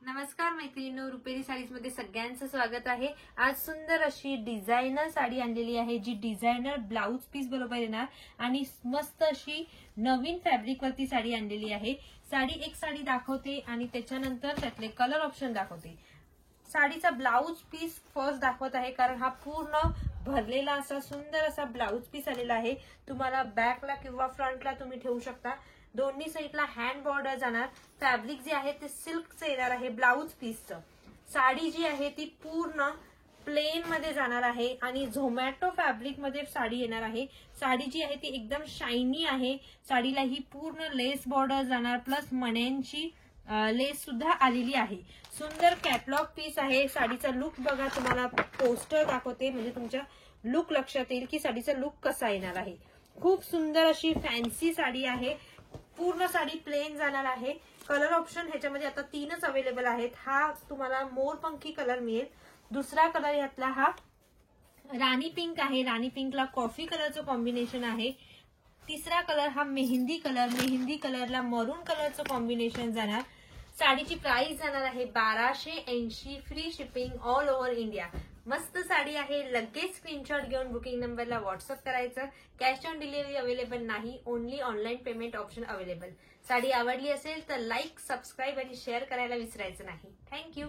नमस्कार मैत्रिणींनो, रुपेरी साडीज मध्ये सगळ्यांचं स्वागत आहे। आज सुंदर अशी डिझायनर साडी आणलेली आहे, जी डिझायनर ब्लाउज पीस बरोबर येणार आणि मस्त अशी नवीन फॅब्रिक वरती साडी आणलेली आहे। साडी एक साडी दाखवते आणि त्याच्यानंतर त्यातले कलर ऑप्शन दाखवते। साडीचा ब्लाउज पीस फर्स्ट दाखवत आहे, कारण हा पूर्ण भरलेला असा सुंदर असा ब्लाउज पीस आलेला आहे। तुम्हाला बॅकला किंवा फ्रंटला तुम्ही ठेवू शकता। दोन्ही साईडला हँड बॉर्डर जाणार। फॅब्रिक जे आहे ते सिल्कचं येणार आहे ब्लाउज पीसचं। साडी जी आहे ती पूर्ण प्लेन मध्ये जाणार आहे आणि झोमॅटो फॅब्रिक मध्ये साडी येणार आहे। साडी जी आहे ती एकदम शायनी आहे। साडीला ही पूर्ण लेस बॉर्डर जाणार, प्लस मण्यांची लेस सुद्धा आलेली आहे। सुंदर कॅटलॉग पीस आहे। साडीचा लुक बघा, तुम्हाला पोस्टर दाखवते म्हणजे तुमच्या लुक लक्षात येईल की साडीचा लुक कसा येणार आहे। खूप सुंदर अशी फॅन्सी साडी आहे। पूर्ण साडी प्लेन जाणार आहे। कलर ऑप्शन ह्याच्यामध्ये आता 3च अवेलेबल आहेत। हा तुम्हाला मोरपंखी कलर मिळेल। दुसरा कलर यातला हा राणी पिंक आहे। राणी पिंकला कॉफी कलरचं कॉम्बिनेशन आहे। तिसरा कलर हा मेहंदी कलर। मेहंदी कलरला मरून कलरचं कॉम्बिनेशन जाणार। साडीची प्राइस जाणार आहे 1280, free shipping all over India. मस्त साडी आहे। लगेच स्क्रीनशॉट घेऊन बुकिंग नंबरला व्हॉट्सअप करायचं। कॅश ऑन डिलिव्हरी अवेलेबल नाही, only online payment option available. Sari आवडली असेल तर लाईक, सबस्क्राईब आणि शेअर करायला विसरायचं नाही। थँक्यू।